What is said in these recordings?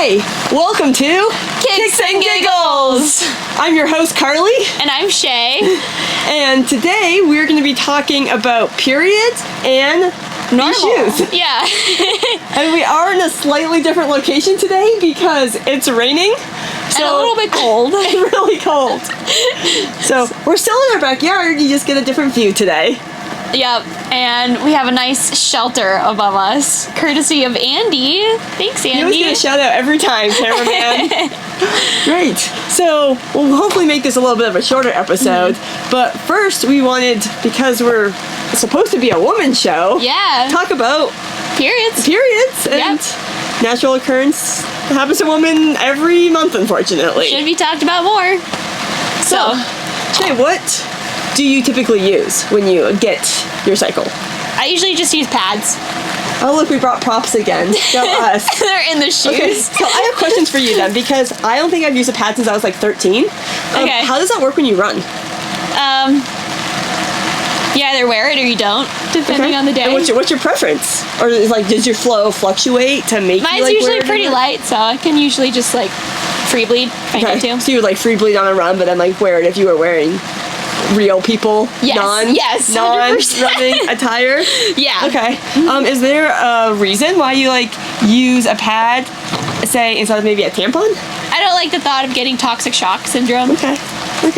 Hi, welcome to Kicks and Giggles. I'm your host, Karley. And I'm Shea. And today we're going to be talking about periods and Normal. issues. Yeah. And we are in a slightly different location today because it's raining. And a little bit cold. And really cold. So we're still in our backyard, you just get a different view today. Yep. And we have a nice shelter above us, courtesy of Andy. Thanks, Andy. You always get a shout out every time, cameraman. Great. So we'll hopefully make this a little bit of a shorter episode. But first we wanted, because we're supposed to be a woman show, talk about periods and natural occurrence. It happens to women every month, unfortunately. Should be talked about more. So Shay, what do you typically use when you get your cycle? I usually just use pads. Oh look, we brought props again. Go us. They're in the shoes. Okay, so I have questions for you then, because I don't think I've used a pad since I was like 13. Okay. How does that work when you run? You either wear it or you don't, depending on the day. And what's your preference? Or is does your flow fluctuate to make Mine's you like usually wear it pretty light, so I can usually just like free bleed if I need to. So you would like free bleed on a run, but then like wear it if you were wearing real people, non-running attire? Yeah. Okay. Is there a reason why you like use a pad, say, instead of maybe a tampon? I don't like the thought of getting toxic shock syndrome. Okay,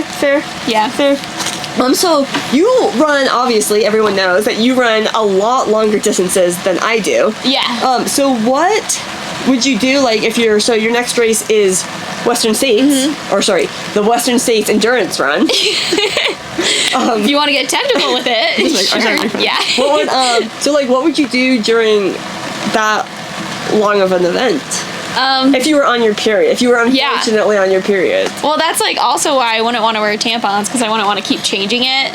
fair. Yeah. Fair. So you run, obviously, everyone knows that you run a lot longer distances than I do. Yeah. So what would you do, like, if your next race is Western States, or sorry, the Western States Endurance Run. If you want to get technical with it, sure. Yeah. What would you do during that long of an event? If you were on your period, if you were unfortunately on your period. Well, that's like also why I wouldn't want to wear tampons, because I wouldn't want to keep changing it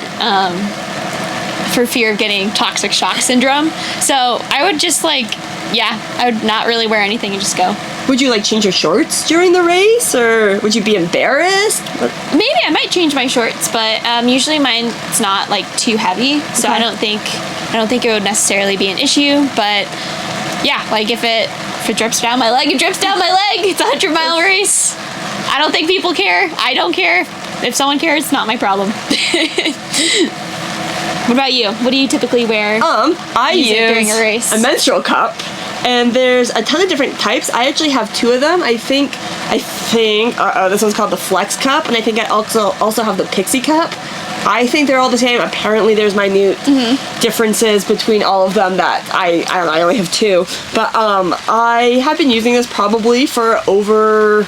for fear of getting toxic shock syndrome. So I would just I would not really wear anything and just go. Would you like change your shorts during the race, or would you be embarrassed? Maybe I might change my shorts, but usually mine's not like too heavy, so I don't think it would necessarily be an issue. But yeah, like if it drips down my leg, it drips down my leg. It's a 100-mile race. I don't think people care. I don't care. If someone cares, it's not my problem. What about you? What do you typically wear? I use during a race? A menstrual cup, and there's a ton of different types. I actually have two of them. I think this one's called the Flex Cup, and I think I also have the Pixie Cup. I think they're all the same. Apparently there's minute differences between all of them that I don't know, I only have two. But I have been using this probably for over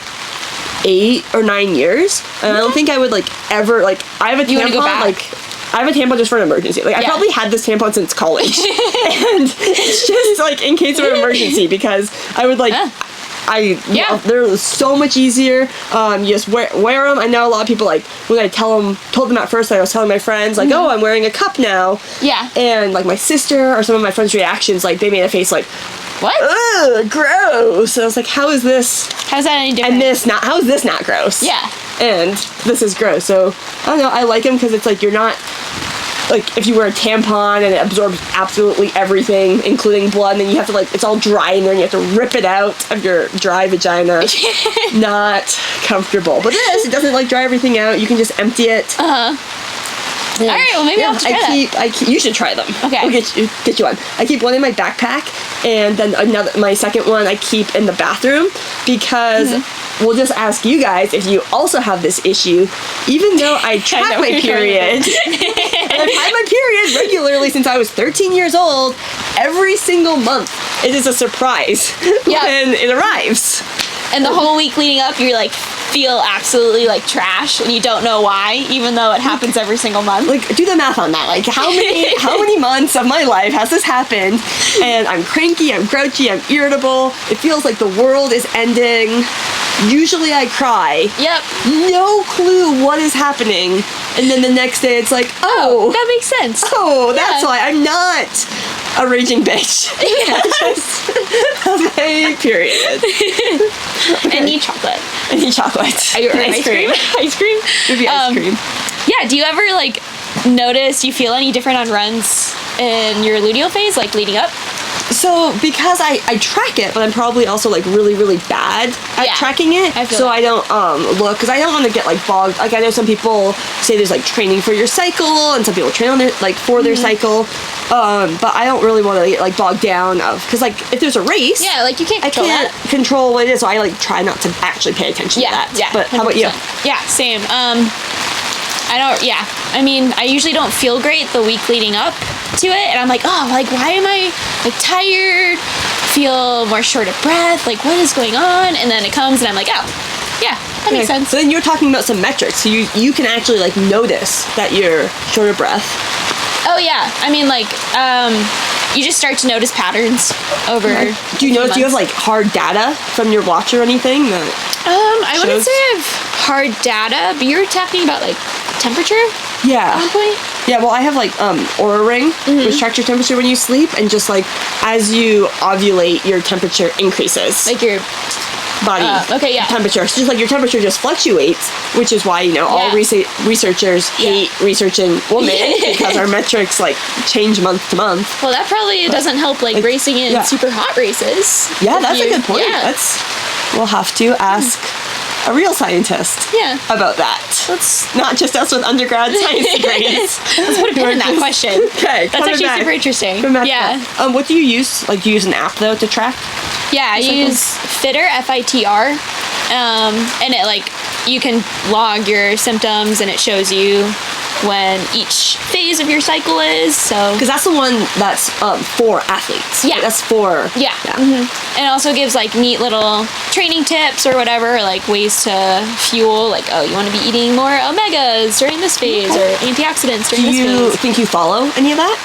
8 or 9 years. And I don't think I would ever I have a tampon I have a tampon just for an emergency. I probably had this tampon since college. And it's just in case of an emergency, because I would they're so much easier. You just wear them. I know a lot of people when I told them at first, I was telling my friends oh, I'm wearing a cup now. Yeah. And my sister or some of my friends' reactions, they made a face what? Ugh, gross. And I was like, how is that any different? And how is this not gross? Yeah. And this is gross. So I don't know. I like them because it's you're not. If you wear a tampon and it absorbs absolutely everything, including blood, and then you have to, it's all dry in there and you have to rip it out of your dry vagina. Not comfortable. But it doesn't, dry everything out. You can just empty it. All right, well, maybe I'll have to try that. You should try them. Okay. I'll get you one. I keep one in my backpack, and then my second one I keep in the bathroom, because we'll just ask you guys if you also have this issue. Even though I track my period, and I've had my period regularly since I was 13 years old, every single month it is a surprise when it arrives. And the whole week leading up, you're feel absolutely trash, and you don't know why, even though it happens every single month. Do the math on that. How many months of my life has this happened? And I'm cranky, I'm grouchy, I'm irritable. It feels like the world is ending. Usually I cry. Yep. No clue what is happening. And then the next day it's oh, that makes sense. Oh, that's why I'm not a raging bitch. Yeah. Just my period. Okay. And eat chocolate. Ice cream. Ice cream? Maybe ice cream. Yeah, do you ever notice you feel any different on runs in your luteal phase, leading up? So because I track it, but I'm probably also like really really bad at tracking it, so I don't look, because I don't want to get like bogged. Like I know some people say there's like training for your cycle, and some people train on their like for their cycle, but I don't really want to get like bogged down of, because like if there's a race, like you can't control I can't control what it is, so I like try not to actually pay attention to that. But 100%. How about you? Yeah, same. I don't. Yeah, I mean, I usually don't feel great the week leading up to it, and I'm like, oh, like why am I like tired? Feel more short of breath. Like what is going on? And then it comes, and I'm like, oh, yeah, that makes sense. So then you're talking about some metrics, so you can actually like notice that you're short of breath. Oh yeah, I mean like you just start to notice patterns over. Do you notice? Do you have like hard data from your watch or anything that? I wouldn't say I have hard data, but you were talking about like temperature. Yeah. At one point. Yeah. Well, I have like Aura Ring, which tracks your temperature when you sleep, and just like as you ovulate, your temperature increases. Like your body temperature. So just like your temperature just fluctuates, which is why all researchers hate researching women because our metrics like change month to month. Well, that probably doesn't help like racing in super hot races. Yeah, that's a good point. We'll have to ask a real scientist about that. Let's not just us with undergrad science degrees. Let's put a pin in that question. Okay, that's actually super interesting. Yeah. What do you use? Like, do you use an app though to track? Yeah, I use Fitter, FITR, and it like you can log your symptoms, and it shows you when each phase of your cycle is. So because that's the one that's for athletes. Yeah, that's for and it also gives like neat little training tips or whatever, like ways to fuel. Like, oh, you want to be eating more omegas during this phase or antioxidants during this phase. Do you think you follow any of that?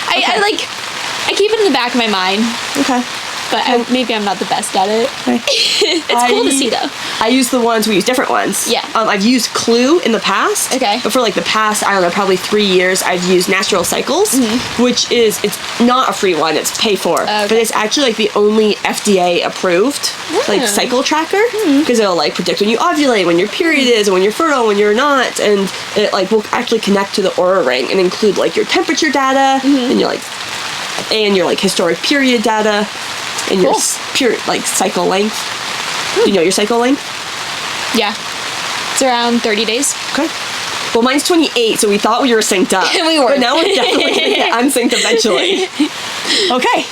I keep it in the back of my mind. Okay. But maybe I'm not the best at it. Okay. It's cool to see, though. I use the ones, we use different ones. Yeah. I've used Clue in the past. Okay. But for like the past, I don't know, probably 3 years, I've used Natural Cycles, which is, it's not a free one, it's pay for. Okay. But it's actually like the only FDA approved like cycle tracker, because it'll like predict when you ovulate, when your period is, and when you're fertile, when you're not, and it like will actually connect to the Aura Ring and include like your temperature data, and your like historic period data. And your cycle length. Do you know your cycle length? Yeah. It's around 30 days. Okay. Well, mine's 28, so we thought we were synced up. We were. But now we're definitely going to get unsynced eventually. Okay.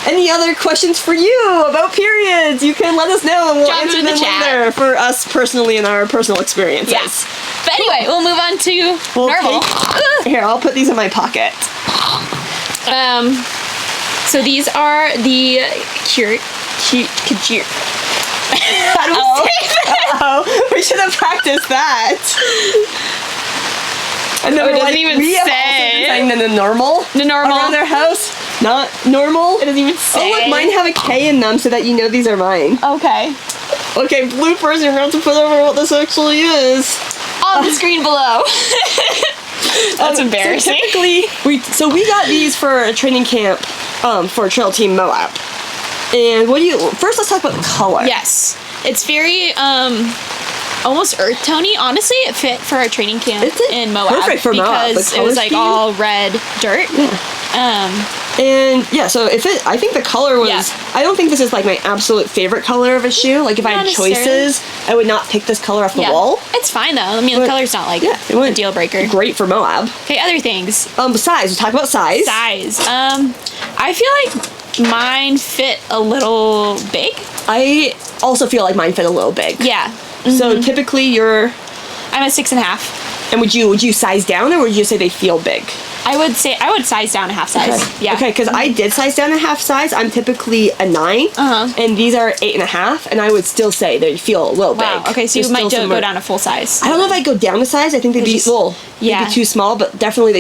Any other questions for you about periods? You can let us know, and we'll answer them later for us personally and our personal experiences. Yes. But anyway, we'll move on to Nnormal. Here, I'll put these in my pocket. So these are the Kajir. How do we say that? We should have practiced that. And then it doesn't even we have also been saying the Nnormal around their house. Not normal. It doesn't even say. Oh, look, mine have a K in them so that you know these are mine. Okay. Okay, bloopers, you're going to put over what this actually is. On the screen below. That's embarrassing. So typically, we got these for a training camp for Trail Team Moab. And first let's talk about the color. Yes. It's very almost earth tony. Honestly, it fit for our training camp in Moab. Perfect for Moab. Because it was like all red dirt. Yeah. So I think the color was, I don't think this is like my absolute favorite color of a shoe. Like if I had choices, I would not pick this color off the wall. It's fine though. I mean, the color's not like a deal breaker. Great for Moab. Okay, other things. Size. We'll talk about size. I feel like mine fit a little big. I also feel like mine fit a little big. Yeah. So typically I'm a 6.5. And would you size down, or would you say they feel big? I would size down a half size. Okay. Yeah. Okay, because I did size down a half size. I'm typically a 9, and these are 8.5, and I would still say they feel a little big. Okay, so you might go down a full size. I don't know if I'd go down a size. I think they'd be maybe too small, but definitely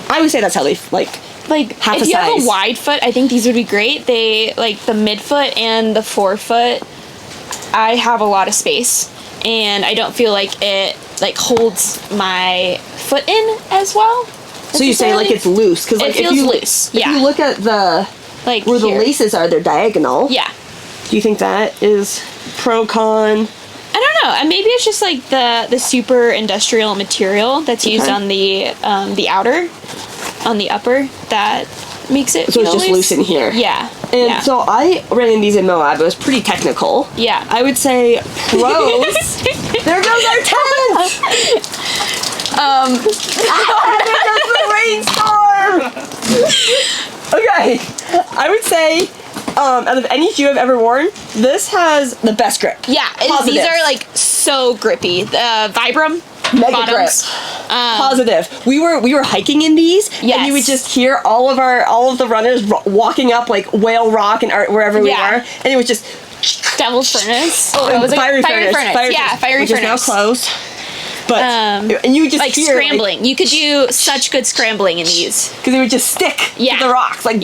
I would say that's how they like half a size. If you have a wide foot, I think these would be great. They like the midfoot and the forefoot. I have a lot of space, and I don't feel like it like holds my foot in as well. So you say like it's loose, because like it feels loose. If you look at the where the laces are, they're diagonal. Yeah. Do you think that is pro con? I don't know. And maybe it's just like the super industrial material that's used on the outer, on the upper, that makes it So feel it's just loose in here. Yeah. And yeah. so I ran in these in Moab. It was pretty technical. Yeah. I would say pros. There goes our tent! There goes the rainstorm! Okay. I would say, out of any shoe I've ever worn, this has the best grip. Yeah, these are like so grippy. The Vibram Mega bottoms. grip. Positive. We were hiking in these, and you would just hear all of the runners walking up like Whale Rock and wherever we were, and it was just Devil's Furnace. Oh, it was fiery furnace. Fiery furnace. Which is now closed. But and you would just like hear, scrambling. You could do such good scrambling in these because it would just stick to the rocks, like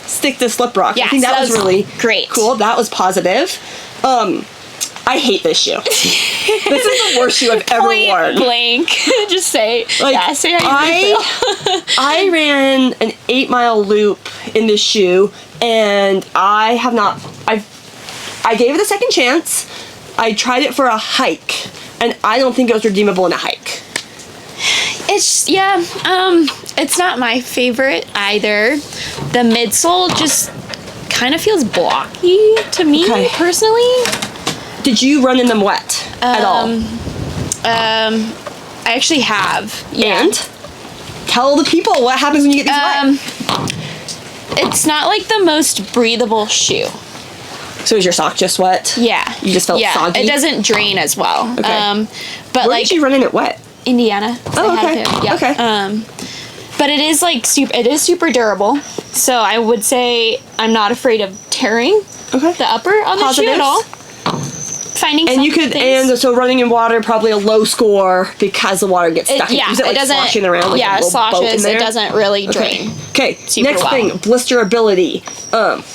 stick to slip rocks. Yeah, I think that was really great. Cool. That was positive. I hate this shoe. This is the worst shoe I've ever worn. Blank. Just say. Like, say how you feel. I ran an 8-mile loop in this shoe, and I have not. I gave it a second chance. I tried it for a hike, and I don't think it was redeemable in a hike. It's it's not my favorite either. The midsole just kind of feels blocky to me personally. Did you run in them wet at all? I actually have. Yeah. And tell the people what happens when you get these wet. It's not like the most breathable shoe. So is your sock just wet? Yeah. You just felt soggy? It doesn't drain as well. Okay. But Where did you run in it wet? Indiana. Oh, okay. Yeah. Okay. But it is like super durable. So I would say I'm not afraid of tearing the upper on the shoe at all. Finding and you could so running in water, probably a low score because the water gets stuck. It doesn't sloshing around. Like it sloshes. It doesn't really drain. Okay. Next thing, blisterability.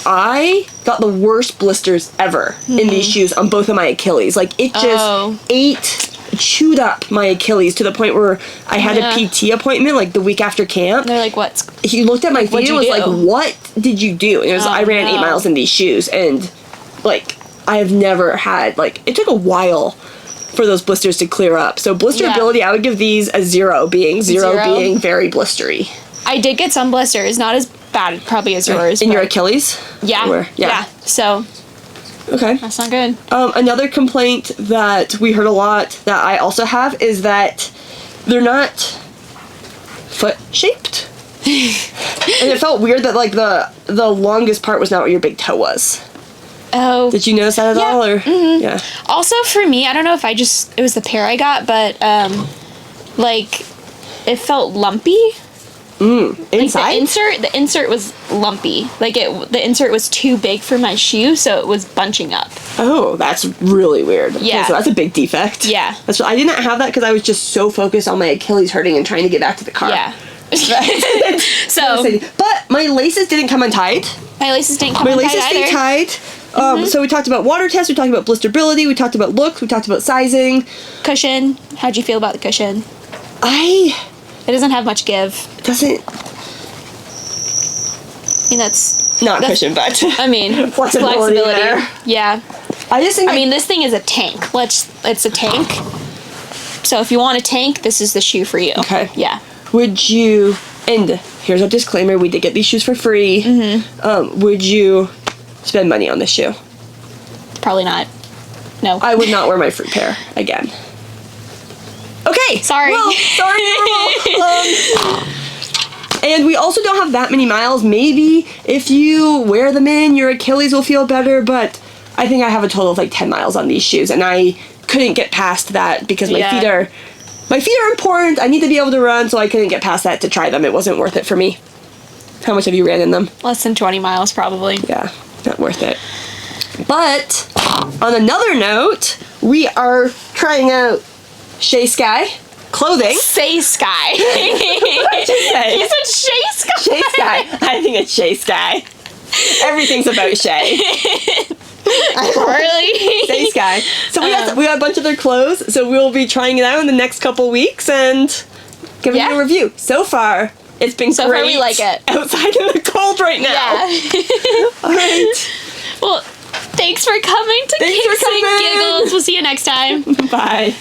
I got the worst blisters ever in these shoes on both of my Achilles. Like it just chewed up my Achilles to the point where I had a PT appointment like the week after camp. They're like, what? He looked at my feet and was like, "What did you do?" And it was I ran 8 miles in these shoes, and like I have never had it took a while for those blisters to clear up. So blisterability, I would give these a 0, being zero being very blistery. I did get some blisters, not as bad probably as yours. In your Achilles? Yeah. Yeah. So okay. That's not good. Another complaint that we heard a lot that I also have is that they're not foot shaped. And it felt weird that like the longest part was not what your big toe was. Oh. Did you notice that at all? Or yeah. Also for me, I don't know if it was the pair I got, but like it felt lumpy. Inside? Like the insert was lumpy. Like the insert was too big for my shoe, so it was bunching up. Oh, that's really weird. Yeah. Okay, so that's a big defect. Yeah. I didn't have that because I was just so focused on my Achilles hurting and trying to get back to the car. Yeah. So, but my laces didn't come untied. My laces didn't come untied either. My laces stayed tied. So we talked about water tests, we talked about blisterability, we talked about looks, we talked about sizing. Cushion. How'd you feel about the cushion? It doesn't have much give. It doesn't. I mean, that's cushion, but I mean flexibility there. Yeah. I just think. I mean, this thing is a tank. It's a tank. So if you want a tank, this is the shoe for you. Okay. Yeah. Would you? And here's a disclaimer: we did get these shoes for free. Would you spend money on this shoe? Probably not. No. I would not wear my free pair again. Okay. Sorry. Well, sorry. And we also don't have that many miles. Maybe if you wear them in, your Achilles will feel better, but I think I have a total of like 10 miles on these shoes, and I couldn't get past that because my feet are important. I need to be able to run, so I couldn't get past that to try them. It wasn't worth it for me. How much have you ran in them? Less than 20 miles, probably. Yeah, not worth it. But on another note, we are trying out Shea Sky clothing. Say Sky. What did you say? You said Shea Sky. Shea Sky. I think it's Shea Sky. Everything's about Shea. Really? Shea Sky. So we got a bunch of their clothes, so we'll be trying it out in the next couple weeks and giving you a review. So far, it's been great. So far, we like it. Outside in the cold right now. Yeah. All right. Well, thanks for coming to Giggles. We'll see you next time. Bye.